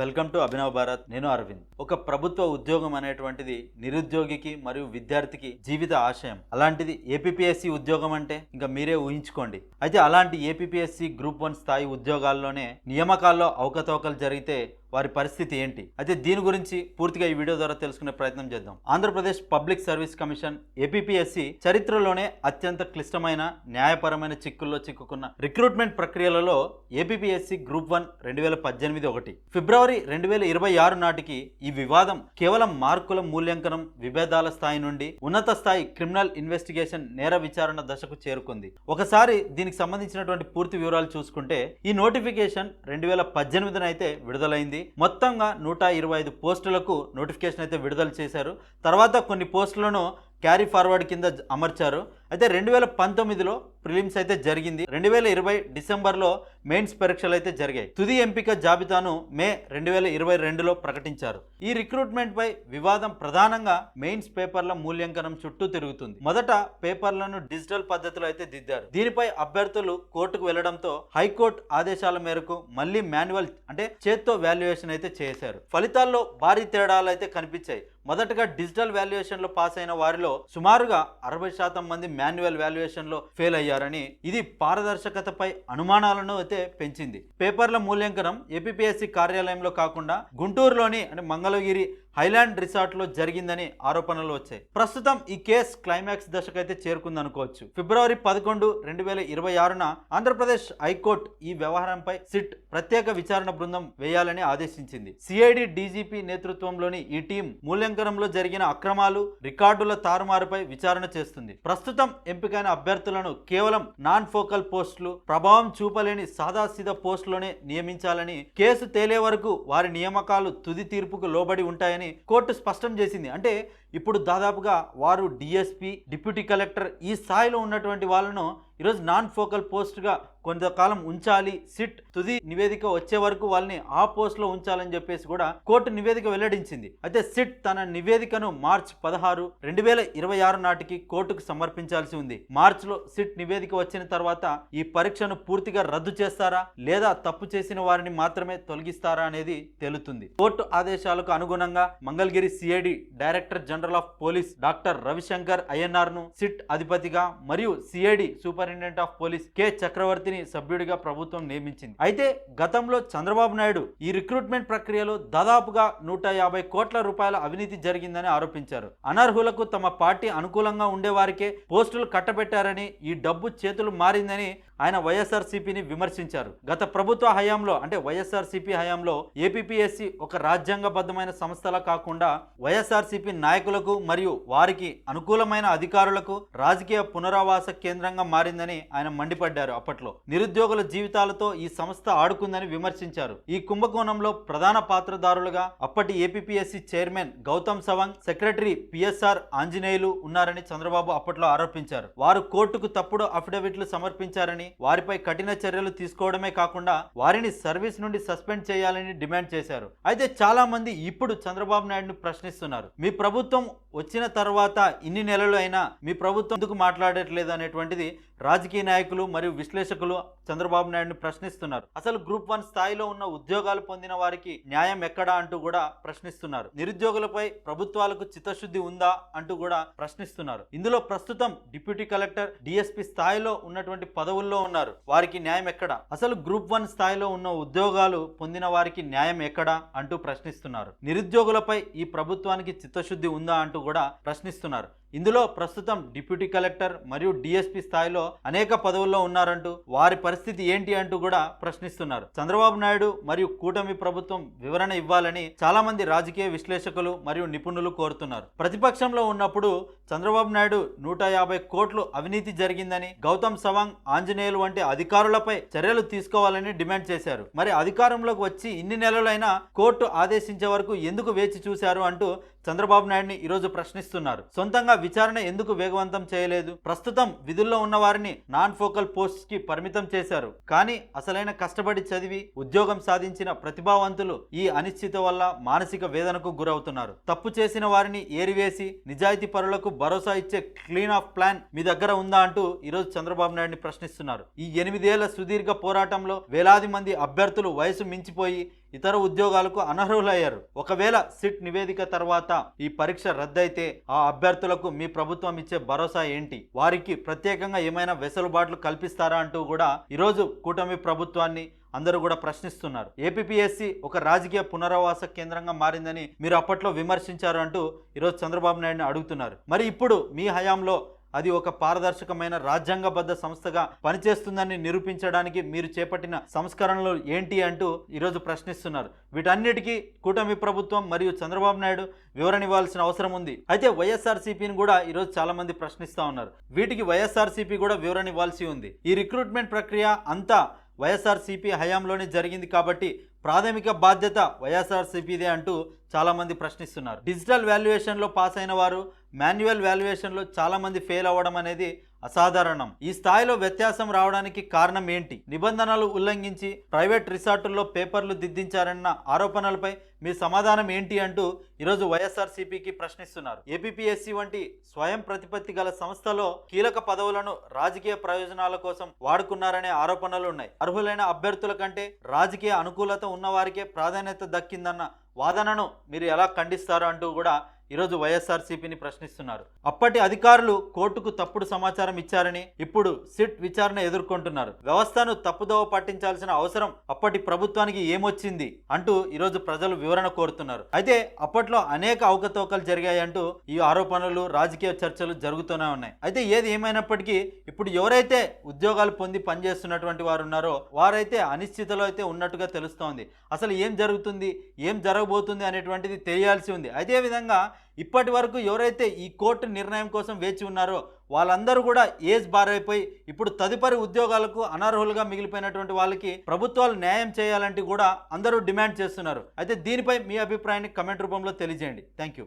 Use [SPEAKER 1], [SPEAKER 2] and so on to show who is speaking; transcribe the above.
[SPEAKER 1] Welcome to Abhinav Bharat. నేను అరవింద్. ఒక ప్రభుత్వ ఉద్యోగం అనేటువంటిది నిరుద్యోగికి మరియు విద్యార్థికి జీవిత ఆశయం. అలాంటిది ఏపీపీఎస్సీ ఉద్యోగం అంటే ఇంకా మీరే ఊహించుకోండి. అయితే అలాంటి ఏపీపీఎస్సీ గ్రూప్ 1 స్థాయి ఉద్యోగాల్లోనే నియామకాల్లో అవకతవకలు జరిగితే వారి పరిస్థితి ఏంటి? అయితే దీని గురించి పూర్తిగా ఈ వీడియో ద్వారా తెలుసుకునే ప్రయత్నం చేద్దాం. Andhra Pradesh public service commission APPSC చరిత్రలోనే అత్యంత క్లిష్టమైన న్యాయపరమైన చిక్కుల్లో చిక్కుకున్న రిక్రూట్మెంట్ ప్రక్రియలలో ఏపీపీఎస్సీ గ్రూప్ 1 2018 ఒకటి. ఫిబ్రవరి 2026 నాటికి ఈ వివాదం కేవలం మార్కుల మూల్యాంకనం విభేదాల స్థాయి నుండి ఉన్నత స్థాయి క్రిమినల్ ఇన్వెస్టిగేషన్ నేర విచారణ దశకు చేరుకుంది. ఒకసారి దీనికి సంబంధించినటువంటి పూర్తి వివరాలు చూసుకుంటే ఈ నోటిఫికేషన్ 2018 అయితే విడుదలైంది. మొత్తంగా 125 పోస్టులకు నోటిఫికేషన్ అయితే విడుదల చేశారు. తర్వాత కొన్ని పోస్టులను క్యారీ ఫార్వర్డ్ కింద అమర్చారు. అయితే 2019లో ప్రిలిమ్స్ అయితే జరిగింది. 2020 డిసెంబర్లో మెయిన్స్ పరీక్షలు అయితే జరిగాయి. తుది ఎంపిక జాబితాను మే 2022లో ప్రకటించారు. ఈ రిక్రూట్మెంట్ పై వివాదం ప్రధానంగా మెయిన్స్ పేపర్ల మూల్యాంకనం చుట్టూ తిరుగుతుంది. మొదట పేపర్లను డిజిటల్ పద్ధతిలో అయితే దిద్దారు. దీనిపై అభ్యర్థులు కోర్టుకు వెళ్లడంతో హైకోర్టు ఆదేశాల మేరకు మళ్ళీ మాన్యువల్ అంటే చేత్తో వాల్యుయేషన్ అయితే చేశారు. ఫలితాల్లో భారీ తేడాలు అయితే కనిపించాయి. మొదటగా డిజిటల్ వాల్యుయేషన్ లో పాస్ అయిన వారిలో సుమారుగా 60% మంది మాన్యువల్ వాల్యుయేషన్ లో ఫెయిల్ అయ్యారని, ఇది పారదర్శకతపై అనుమానాలను అయితే పెంచింది. పేపర్ల మూల్యాంకనం ఏపీపీఎస్సీ కార్యాలయంలో కాకుండా గుంటూరులోని అంటే మంగళగిరి హైలాండ్ రిసార్ట్లో జరిగిందని ఆరోపణలు వచ్చాయి. ప్రస్తుతం ఈ కేసు క్లైమాక్స్ దశకైతే చేరుకుందనుకోవచ్చు. ఫిబ్రవరి 11, 2026న ఆంధ్రప్రదేశ్ హైకోర్టు ఈ వ్యవహారంపై సిట్ ప్రత్యేక విచారణ బృందం వేయాలని ఆదేశించింది. సిఐడి డీజీపీ నేతృత్వంలోని ఈ టీం మూల్యాంకనంలో జరిగిన అక్రమాలు, రికార్డుల తారుమారుపై విచారణ చేస్తుంది. ప్రస్తుతం ఎంపికైన అభ్యర్థులను కేవలం నాన్ ఫోకల్ పోస్టులు, ప్రభావం చూపలేని సాదాసీదా పోస్టులోనే నియమించాలని, కేసు తేలే వరకు వారి నియామకాలు తుది తీర్పుకు లోబడి ఉంటాయని కోర్టు స్పష్టం చేసింది. అంటే ఇప్పుడు దాదాపుగా వారు డిఎస్పీ, డిప్యూటీ కలెక్టర్ ఈ స్థాయిలో ఉన్నటువంటి వాళ్ళను ఈరోజు నాన్ ఫోకల్ పోస్ట్గా కొంతకాలం ఉంచాలి, సిట్ తుది నివేదిక వచ్చే వరకు వాళ్ళని ఆ పోస్ట్లో ఉంచాలని చెప్పేసి కూడా కోర్టు నివేదిక వెల్లడించింది. అయితే సిట్ తన నివేదికను మార్చి 16, 2026 నాటికి కోర్టుకు సమర్పించాల్సి ఉంది. మార్చిలో సిట్ నివేదిక వచ్చిన తర్వాత ఈ పరీక్షను పూర్తిగా రద్దు చేస్తారా లేదా తప్పు చేసిన వారిని మాత్రమే తొలగిస్తారా అనేది తేలుతుంది. కోర్టు ఆదేశాలకు అనుగుణంగా Mangalagiri CID director general of police doctor Ravishankar Ayyannar ను సిట్ అధిపతిగా మరియు CID superintendent of police K చక్రవర్తిని సభ్యుడిగా ప్రభుత్వం నియమించింది. అయితే గతంలో చంద్రబాబు నాయుడు ఈ రిక్రూట్మెంట్ ప్రక్రియలో దాదాపుగా 150 కోట్ల రూపాయల అవినీతి జరిగిందని ఆరోపించారు. అనర్హులకు తమ పార్టీ అనుకూలంగా ఉండేవారికే పోస్టులు కట్టబెట్టారని, ఈ డబ్బు చేతులు మారిందని ఆయన వైఎస్ఆర్సీపీని విమర్శించారు. గత ప్రభుత్వ హయాంలో అంటే వైఎస్ఆర్సీపీ హయాంలో ఏపీపీఎస్సీ ఒక రాజ్యాంగబద్ధమైన సంస్థలా కాకుండా వైఎస్ఆర్సీపీ నాయకులకు మరియు వారికి అనుకూలమైన అధికారులకు రాజకీయ పునరావాస కేంద్రంగా మారిందని ఆయన మండిపడ్డారు. అప్పట్లో నిరుద్యోగుల జీవితాలతో ఈ సంస్థ ఆడుకుందని విమర్శించారు. ఈ కుంభకోణంలో ప్రధాన పాత్రదారులుగా అప్పటి APPSC chairman Gautam Sawang, secretary PSR Anjaneyulu ఉన్నారని చంద్రబాబు అప్పట్లో ఆరోపించారు. వారు కోర్టుకు తప్పుడు అఫిడవిట్లు సమర్పించారని, వారిపై కఠిన చర్యలు తీసుకోవడమే కాకుండా వారిని సర్వీస్ నుండి సస్పెండ్ చేయాలని డిమాండ్ చేశారు. అయితే చాలా మంది ఇప్పుడు చంద్రబాబు నాయుడును ప్రశ్నిస్తున్నారు. మీ ప్రభుత్వం వచ్చిన తర్వాత ఇన్ని నెలలు అయినా మీ ప్రభుత్వం ఎందుకు మాట్లాడట్లేదు అనేటువంటిది రాజకీయ నాయకులు మరియు విశ్లేషకులు చంద్రబాబు నాయుడుని ప్రశ్నిస్తున్నారు. అసలు గ్రూప్ 1 స్థాయిలో ఉన్న ఉద్యోగాలు పొందిన వారికి న్యాయం ఎక్కడా అంటూ కూడా ప్రశ్నిస్తున్నారు. నిరుద్యోగులపై ప్రభుత్వాలకు చిత్తశుద్ధి ఉందా అంటూ కూడా ప్రశ్నిస్తున్నారు. ఇందులో ప్రస్తుతం డిప్యూటీ కలెక్టర్, డిఎస్పీ స్థాయిలో ఉన్నటువంటి పదవుల్లో ఉన్నారు. వారికి న్యాయం ఎక్కడా? అసలు గ్రూప్ 1 స్థాయిలో ఉన్న ఉద్యోగాలు పొందిన వారికి న్యాయం ఎక్కడా అంటూ ప్రశ్నిస్తున్నారు. నిరుద్యోగులపై ఈ ప్రభుత్వానికి చిత్తశుద్ధి ఉందా అంటూ కూడా ప్రశ్నిస్తున్నారు. ఇందులో ప్రస్తుతం డిప్యూటీ కలెక్టర్ మరియు డిఎస్పీ స్థాయిలో అనేక పదవుల్లో ఉన్నారంటూ వారి పరిస్థితి ఏంటి అంటూ కూడా ప్రశ్నిస్తున్నారు. చంద్రబాబు నాయుడు మరియు కూటమి ప్రభుత్వం వివరణ ఇవ్వాలని చాలా మంది రాజకీయ విశ్లేషకులు మరియు నిపుణులు కోరుతున్నారు. ప్రతిపక్షంలో ఉన్నప్పుడు చంద్రబాబు నాయుడు 150 కోట్లు అవినీతి జరిగిందని, గౌతమ్ సవాంగ్, ఆంజనేయులు వంటి అధికారులపై చర్యలు తీసుకోవాలని డిమాండ్ చేశారు. మరి అధికారంలోకి వచ్చి ఇన్ని నెలలైనా కోర్టు ఆదేశించే వరకు ఎందుకు వేచి చూశారు అంటూ చంద్రబాబు నాయుడిని ఈరోజు ప్రశ్నిస్తున్నారు. సొంతంగా విచారణ ఎందుకు వేగవంతం చేయలేదు? ప్రస్తుతం విధుల్లో ఉన్న వారిని నాన్ ఫోకల్ పోస్ట్ కి పరిమితం చేశారు. కానీ అసలైన కష్టపడి చదివి ఉద్యోగం సాధించిన ప్రతిభావంతులు ఈ అనిశ్చిత వల్ల మానసిక వేదనకు గురవుతున్నారు. తప్పు చేసిన వారిని ఏరివేసి నిజాయితీ పరులకు భరోసా ఇచ్చే క్లీన్ ఆఫ్ ప్లాన్ మీ దగ్గర ఉందా అంటూ ఈరోజు చంద్రబాబు నాయుడిని ప్రశ్నిస్తున్నారు. ఈ 8 ఏళ్ల సుదీర్ఘ పోరాటంలో వేలాది మంది అభ్యర్థులు వయసు మించిపోయి ఇతర ఉద్యోగాలకు అనర్హులయ్యారు. ఒకవేళ సిట్ నివేదిక తర్వాత ఈ పరీక్ష రద్దయితే ఆ అభ్యర్థులకు మీ ప్రభుత్వం ఇచ్చే భరోసా ఏంటి? వారికి ప్రత్యేకంగా ఏమైనా వెసులుబాట్లు కల్పిస్తారా అంటూ కూడా ఈరోజు కూటమి ప్రభుత్వాన్ని అందరూ కూడా ప్రశ్నిస్తున్నారు. ఏపీపీఎస్సీ ఒక రాజకీయ పునరావాస కేంద్రంగా మారిందని మీరు అప్పట్లో విమర్శించారు అంటూ ఈరోజు చంద్రబాబు నాయుడుని అడుగుతున్నారు. మరి ఇప్పుడు మీ హయాంలో అది ఒక పారదర్శకమైన రాజ్యాంగబద్ధ సంస్థగా పనిచేస్తుందని నిరూపించడానికి మీరు చేపట్టిన సంస్కరణలు ఏంటి అంటూ ఈరోజు ప్రశ్నిస్తున్నారు. వీటన్నిటికీ కూటమి ప్రభుత్వం మరియు చంద్రబాబు నాయుడు వివరణ ఇవ్వాల్సిన అవసరం ఉంది. అయితే వైఎస్ఆర్సీపీని కూడా ఈరోజు చాలా మంది ప్రశ్నిస్తూ ఉన్నారు. వీటికి వైఎస్ఆర్సీపీ కూడా వివరణ ఇవ్వాల్సి ఉంది. ఈ రిక్రూట్మెంట్ ప్రక్రియ అంతా వైఎస్ఆర్సీపీ హయాంలోనే జరిగింది కాబట్టి ప్రాథమిక బాధ్యత వైఎస్ఆర్సీపీదే అంటూ చాలామంది ప్రశ్నిస్తున్నారు. డిజిటల్ వాల్యుయేషన్లో పాస్ అయిన వారు మాన్యువల్ వాల్యుయేషన్లో చాలామంది ఫెయిల్ అవ్వడం అనేది అసాధారణం. ఈ స్థాయిలో వ్యత్యాసం రావడానికి కారణం ఏంటి? నిబంధనలు ఉల్లంఘించి ప్రైవేట్ రిసార్టుల్లో పేపర్లు దిద్దించారన్న ఆరోపణలపై మీ సమాధానం ఏంటి అంటూ ఈరోజు వైఎస్ఆర్సీపీకి ప్రశ్నిస్తున్నారు. ఏపీపీఎస్సీ వంటి స్వయం ప్రతిపత్తి గల సంస్థలో కీలక పదవులను రాజకీయ ప్రయోజనాల కోసం వాడుకున్నారనే ఆరోపణలు ఉన్నాయి. అర్హులైన అభ్యర్థుల కంటే రాజకీయ అనుకూలత ఉన్నవారికే ప్రాధాన్యత దక్కిందన్న వాదనను మీరు ఎలా ఖండిస్తారు అంటూ కూడా ఈరోజు వైఎస్ఆర్సీపీని ప్రశ్నిస్తున్నారు. అప్పటి అధికారులు కోర్టుకు తప్పుడు సమాచారం ఇచ్చారని ఇప్పుడు సిట్ విచారణ ఎదుర్కొంటున్నారు. వ్యవస్థను తప్పుదోవ పట్టించాల్సిన అవసరం అప్పటి ప్రభుత్వానికి ఏమొచ్చింది అంటూ ఈరోజు ప్రజలు వివరణ కోరుతున్నారు. అయితే అప్పట్లో అనేక అవకతవకలు జరిగాయంటూ ఈ ఆరోపణలు రాజకీయ చర్చలు జరుగుతూనే ఉన్నాయి. అయితే ఏది ఏమైనప్పటికీ ఇప్పుడు ఎవరైతే ఉద్యోగాలు పొంది పనిచేస్తున్నటువంటి వారు ఉన్నారో వారైతే అనిశ్చితలో అయితే ఉన్నట్టుగా తెలుస్తోంది. అసలు ఏం జరుగుతుంది, ఏం జరగబోతుంది అనేటువంటిది తెలియాల్సి ఉంది. అదేవిధంగా ఇప్పటి వరకు ఎవరైతే ఈ కోర్టు నిర్ణయం కోసం వేచి ఉన్నారో వాళ్ళందరూ కూడా ఏజ్ బార్ అయిపోయి ఇప్పుడు తదుపరి ఉద్యోగాలకు అనర్హులుగా మిగిలిపోయినటువంటి వాళ్ళకి ప్రభుత్వాలు న్యాయం చేయాలంటే కూడా అందరూ డిమాండ్ చేస్తున్నారు. అయితే దీనిపై మీ అభిప్రాయాన్ని కమెంట్ రూపంలో తెలియజేయండి. Thank you.